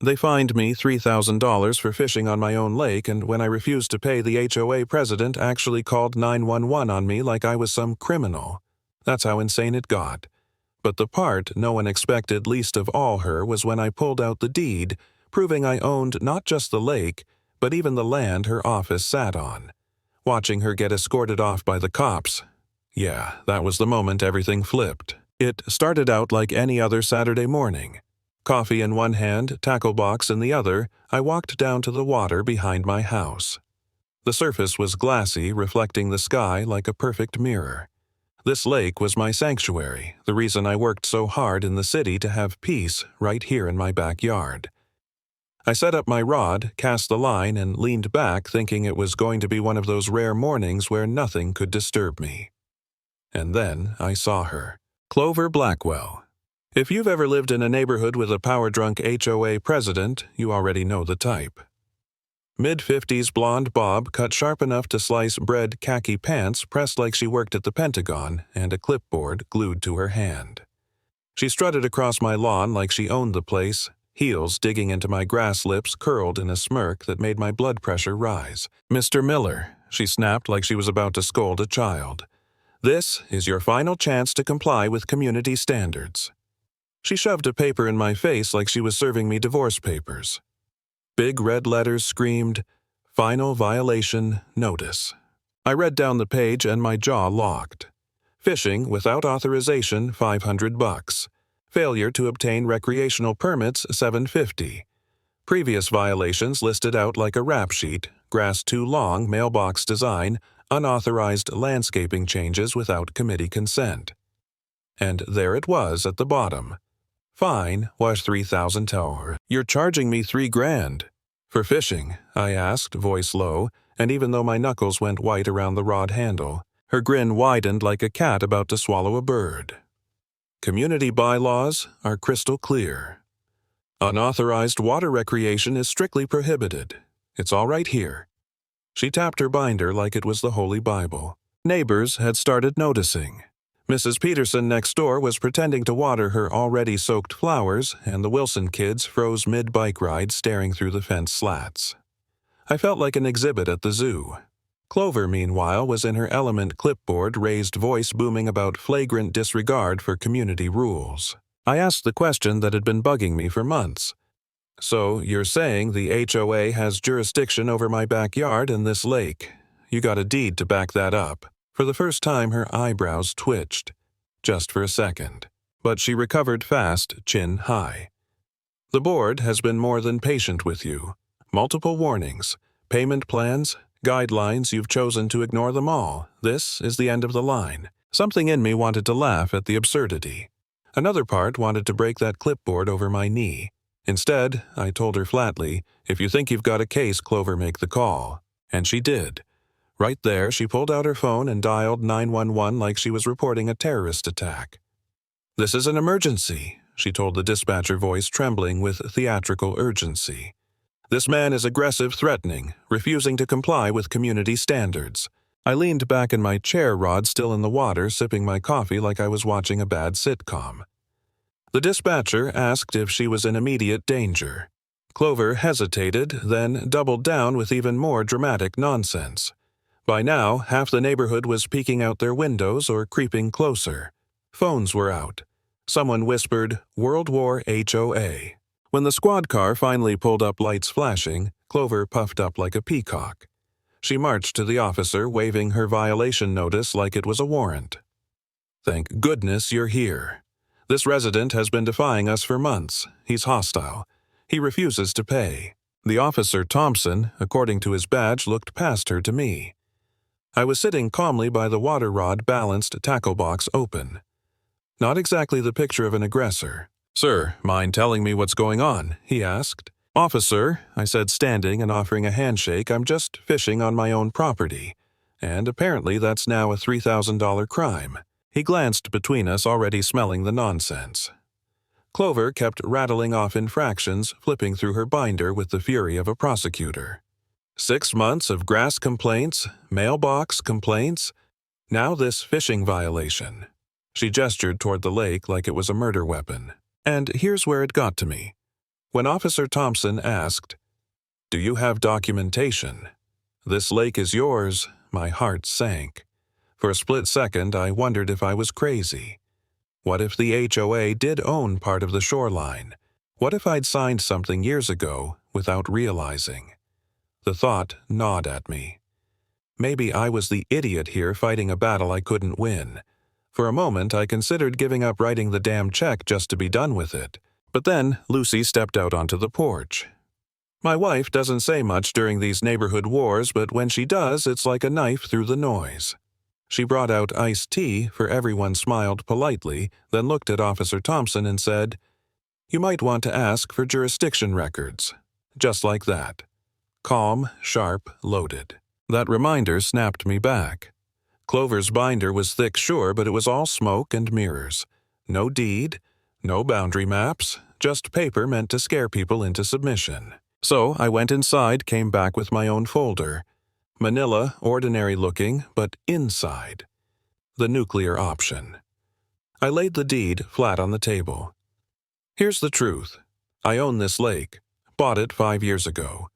They fined me $3,000 for fishing on my own lake, and when I refused to pay, the HOA president actually called 911 on me like I was some criminal. That's how insane it got. But the part no one expected least of all her was when I pulled out the deed, proving I owned not just the lake, but even the land her office sat on. Watching her get escorted off by the cops. Yeah, that was the moment everything flipped. It started out like any other Saturday morning. Coffee in one hand, tackle box in the other, I walked down to the water behind my house. The surface was glassy, reflecting the sky like a perfect mirror. This lake was my sanctuary, the reason I worked so hard in the city to have peace right here in my backyard. I set up my rod, cast the line, and leaned back thinking it was going to be one of those rare mornings where nothing could disturb me. And then I saw her. Clover Blackwell. If you've ever lived in a neighborhood with a power-drunk HOA president, you already know the type. Mid-50s blonde bob, cut sharp enough to slice bread khaki pants pressed like she worked at the Pentagon, and a clipboard glued to her hand. She strutted across my lawn like she owned the place, heels digging into my grass lips curled in a smirk that made my blood pressure rise. "Mr. Miller," she snapped like she was about to scold a child. "This is your final chance to comply with community standards." She shoved a paper in my face like she was serving me divorce papers. Big red letters screamed, "Final Violation Notice." I read down the page and my jaw locked. Fishing without authorization, $500. Failure to obtain recreational permits, $750. Previous violations listed out like a rap sheet: grass too long, mailbox design, unauthorized landscaping changes without committee consent. And there it was at the bottom. Fine was $3,000. "You're charging me $3,000 for fishing?" I asked, voice low, and even though my knuckles went white around the rod handle, her grin widened like a cat about to swallow a bird. "Community bylaws are crystal clear. Unauthorized water recreation is strictly prohibited. It's all right here." She tapped her binder like it was the Holy Bible. Neighbors had started noticing. Mrs. Peterson next door was pretending to water her already soaked flowers, and the Wilson kids froze mid-bike ride staring through the fence slats. I felt like an exhibit at the zoo. Clover, meanwhile, was in her element, clipboard, raised voice booming about flagrant disregard for community rules. I asked the question that had been bugging me for months. "So, you're saying the HOA has jurisdiction over my backyard and this lake? You got a deed to back that up?" For the first time, her eyebrows twitched. Just for a second. But she recovered fast, chin high. "The board has been more than patient with you. Multiple warnings, payment plans, guidelines, you've chosen to ignore them all. This is the end of the line." Something in me wanted to laugh at the absurdity. Another part wanted to break that clipboard over my knee. Instead, I told her flatly, "If you think you've got a case, Clover, make the call." And she did. Right there, she pulled out her phone and dialed 911 like she was reporting a terrorist attack. "This is an emergency," she told the dispatcher voice trembling with theatrical urgency. "This man is aggressive, threatening, refusing to comply with community standards." I leaned back in my chair, rod still in the water, sipping my coffee like I was watching a bad sitcom. The dispatcher asked if she was in immediate danger. Clover hesitated, then doubled down with even more dramatic nonsense. By now, half the neighborhood was peeking out their windows or creeping closer. Phones were out. Someone whispered, "World War HOA." When the squad car finally pulled up, lights flashing, Clover puffed up like a peacock. She marched to the officer, waving her violation notice like it was a warrant. "Thank goodness you're here. This resident has been defying us for months. He's hostile. He refuses to pay." The officer, Thompson, according to his badge, looked past her to me. I was sitting calmly by the water rod balanced tackle box open. Not exactly the picture of an aggressor. "Sir, mind telling me what's going on?" he asked. "Officer," I said, standing and offering a handshake, "I'm just fishing on my own property. And apparently that's now a $3,000 crime." He glanced between us, already smelling the nonsense. Clover kept rattling off infractions, flipping through her binder with the fury of a prosecutor. 6 months of grass complaints, mailbox complaints, now this fishing violation. She gestured toward the lake like it was a murder weapon. And here's where it got to me. When Officer Thompson asked, "Do you have documentation? This lake is yours," my heart sank. For a split second, I wondered if I was crazy. What if the HOA did own part of the shoreline? What if I'd signed something years ago without realizing? The thought gnawed at me. Maybe I was the idiot here fighting a battle I couldn't win. For a moment, I considered giving up writing the damn check just to be done with it. But then Lucy stepped out onto the porch. My wife doesn't say much during these neighborhood wars, but when she does, it's like a knife through the noise. She brought out iced tea, for everyone smiled politely, then looked at Officer Thompson and said, "You might want to ask for jurisdiction records." Just like that. Calm, sharp, loaded. That reminder snapped me back. Clover's binder was thick, sure, but it was all smoke and mirrors. No deed, no boundary maps, just paper meant to scare people into submission. So I went inside, came back with my own folder. Manila, ordinary looking, but inside. The nuclear option. I laid the deed flat on the table. Here's the truth. I own this lake. Bought it 5 years ago.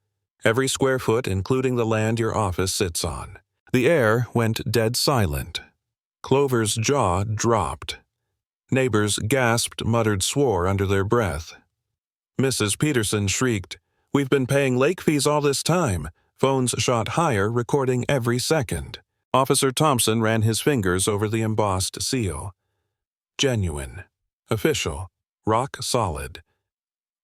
Every square foot, including the land your office sits on. The air went dead silent. Clover's jaw dropped. Neighbors gasped, muttered, swore under their breath. Mrs. Peterson shrieked, "We've been paying lake fees all this time." Phones shot higher, recording every second. Officer Thompson ran his fingers over the embossed seal. Genuine. Official. Rock solid.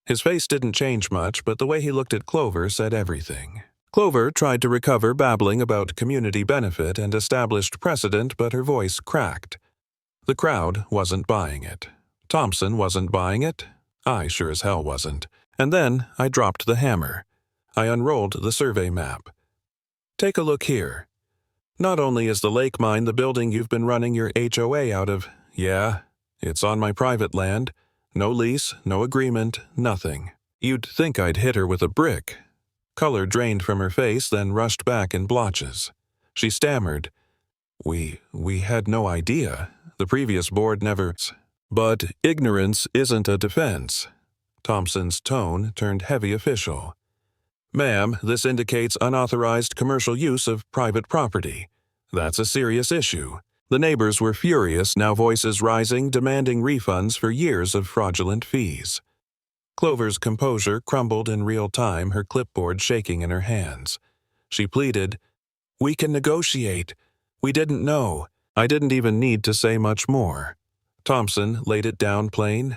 His face didn't change much, but the way he looked at Clover said everything. Clover tried to recover, babbling about community benefit and established precedent, but her voice cracked. The crowd wasn't buying it. Thompson wasn't buying it. I sure as hell wasn't. And then I dropped the hammer. I unrolled the survey map. Take a look here. Not only is the lake mine the building you've been running your HOA out of, yeah, it's on my private land. No lease, no agreement, nothing. You'd think I'd hit her with a brick. Color drained from her face, then rushed back in blotches. She stammered, We had no idea. The previous board never... But ignorance isn't a defense." Thompson's tone turned heavy official. "Ma'am, this indicates unauthorized commercial use of private property. That's a serious issue." The neighbors were furious, now voices rising, demanding refunds for years of fraudulent fees. Clover's composure crumbled in real time, her clipboard shaking in her hands. She pleaded, "We can negotiate. We didn't know." I didn't even need to say much more. Thompson laid it down plain.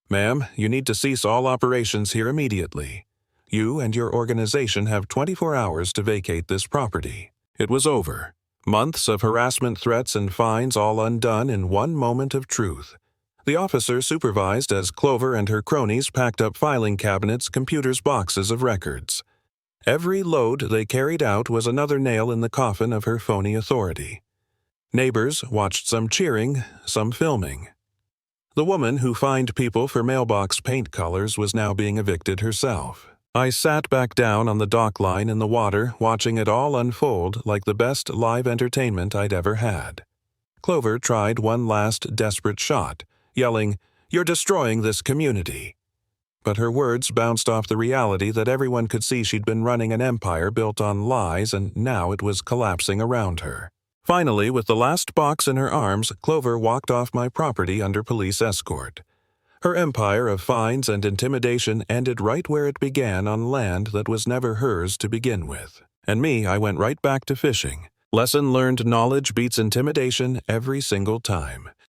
"Ma'am, you need to cease all operations here immediately. You and your organization have 24 hours to vacate this property." It was over. Months of harassment, threats, and fines all undone in one moment of truth. The officer supervised as Clover and her cronies packed up filing cabinets, computers, boxes of records. Every load they carried out was another nail in the coffin of her phony authority. Neighbors watched, some cheering, some filming. The woman who fined people for mailbox paint colors was now being evicted herself. I sat back down on the dock line in the water, watching it all unfold like the best live entertainment I'd ever had. Clover tried one last desperate shot, yelling, "You're destroying this community." But her words bounced off the reality that everyone could see she'd been running an empire built on lies, and now it was collapsing around her. Finally, with the last box in her arms, Clover walked off my property under police escort. Her empire of fines and intimidation ended right where it began, on land that was never hers to begin with. And me, I went right back to fishing. Lesson learned: knowledge beats intimidation every single time.